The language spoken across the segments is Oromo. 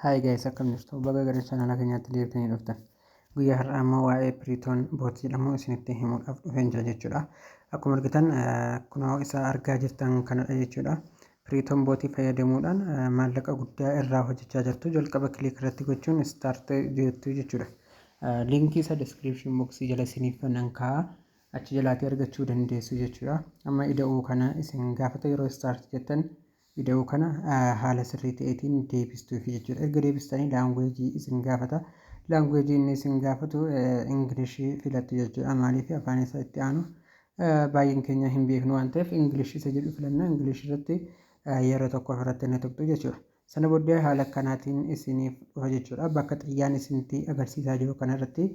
Hi guys, akkam jirtu baga gara channel keenyaatti deebitanii dhuftan. Guyyaa har'aa ammoo waa'ee Piriitoon bootii jedhamu isinitti himuudhaaf dhufeen jira jechuudha. Akkuma argitan kunoo isa argaa jirtan kanadha jechuudha. Piriitoon bootii fayyadamuudhaan maallaqa guddaa irraa hojjechaa jirtu. Jalqaba kilik irratti gochuun start jettu jechuudha. Linkii isa description box jala isiniif nan kaa'a. Achi jalaatii argachuu dandeessu jechuudha. Amma ida'uu kana isin gaafata yeroo start jettan Video kana haala sirrii ta'eetiin deebistuuf jechuudha. Erga deebistanii laanguweejii isin gaafata. Laanguweejii inni isin gaafatu Ingilishii filattu jechuudha. Maaliif afaan isaa itti aanu baay'een keenya hin beeknu waan ta'eef Ingilishii isa jedhu filanna. Ingilishii irratti yeroo tokko ofirratti ni tuqxu jechuudha. Sana booddee haala kanaatiin isiniif dhufa jechuudha. Bakka xiyyaan isinitti agarsiisaa jiru kanarratti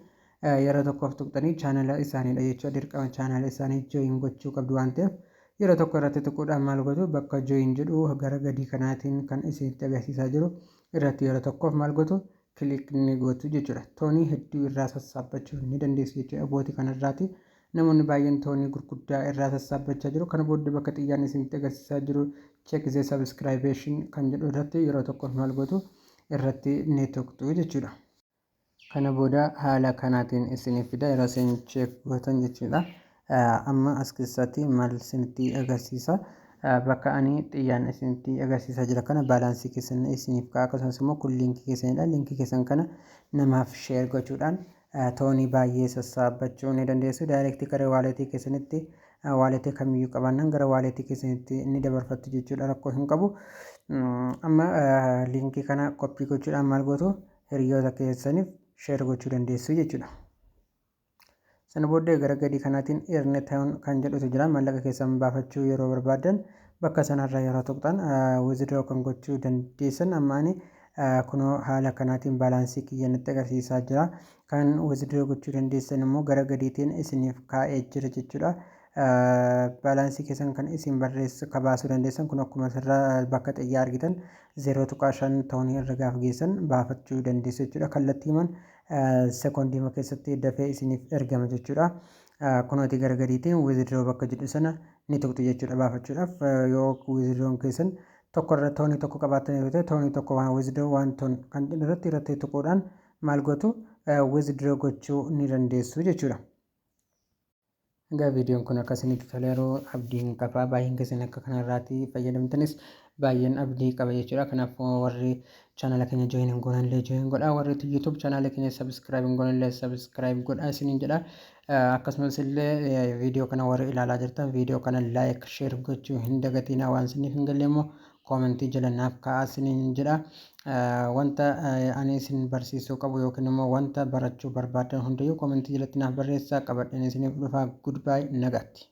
yeroo tokkoof tuqxanii chaanala isaaniidha jechuudha. Dirqama chaanala isaanii join gochuu qabdu waan ta'eef yeroo tokko irratti tuquudhaan maal gootu bakka join jedhu gara gadii kanaatiin kan isinitti agarsiisaa jiru irratti yeroo tokkoof maal gootu kilik ni gootu jechuudha. Toonii hedduu irraa sassaabbachuu ni dandeessu jechuudha. Bootii kanarraati namoonni baay'een toonii gurguddaa irraa sassaabbachaa jiru. Kana booddee bakka xiyyaan isinitti agarsiisaa jiru check the subscription kan jedhu irratti yeroo tokkoof maal gootu irratti ni tuqxu jechuudha. Kana booda haala kanaatiin isiniif fida yeroo isin check gootan jechuudha. Amma as keessatti maal isinitti agarsiisa bakka ani xiyyaan isinitti agarsiisaa jira kana baalaansii keessan isiniif ka'a akkasumas immoo kun liinkii keessanidha. Liinkii keessan kana namaaf sheer gochuudhaan toonii baay'ee sassaabbachuu ni dandeessu. Daayirektii gara waaleetii keessanitti waaleetii kamiyyuu qabaannan gara waaleetii keessanitti ni dabarfattu jechuudha. Rakkoo hin qabu. Amma liinkii kana koppii gochuudhaan maal gootu hiriyoota keessaniif sheer gochuu dandeessu jechuudha. Sana booddee gara gadii kanaatiin earnetown kan jedhutu jira. Maallaqa keessan baafachuu yeroo barbaadan bakka sanarra yeroo tuqxan withdraw kan gochuu dandeessan. Amma ani kunoo haala kanaatiin baalaansii kiyya nutti agarsiisaa jira. Kan withdraw gochuu dandeessan immoo gara gadiitiin isiniif kaa'ee jira jechuudha. Baalaansii keessan kan isin barreessu kabaasuu dandeessan kun akkuma asirraa bakka xiyyaa argitan 0.5 toonii irra gaafa geessan baafachuu dandeessu jechuudha. Kallattiiman sekoondiima keessatti dafee isiniif ergama jechuudha. Kunooti gara gadiitiin withdraw bakka jedhu sana ni tuqxu jechuudha baafachuudhaaf. Yoo withdrawn keessan tokko irra toonii tokko qabaatan yoo ta'e toonii tokko waan withdraw waan toon kan irratti tuquudhaan maal gootu withdraw gochuu ni dandeessu jechuudha. Egaa viidiyoon kun akkasinitti toleeroo abdiin qaba. Baay'een keessan akka kanarraati fayyadamtanis baay'een abdii qaba jechuudha. Kanaaf warri chaanala keenya join hin goonellee join godhaa. Warri YouTube chaanala keenya subscribe hin goonellee subscribe godhaa isiniin jedha. Akkasumas illee viidiyoo kana warri ilaalaa jirtan viidiyoo kana like share gochuu hin dagatinaa. Waan isiniif hin galle immoo koomentii jala naaf kaa'aa isiniin jedha. Wanta ani isin barsiisuu qabu yookiin immoo wanta barachuu barbaadan hundayyuu koomentii jalatti naaf barreessaa qabadheen isiniif dhufa. Goodbye nagaatti.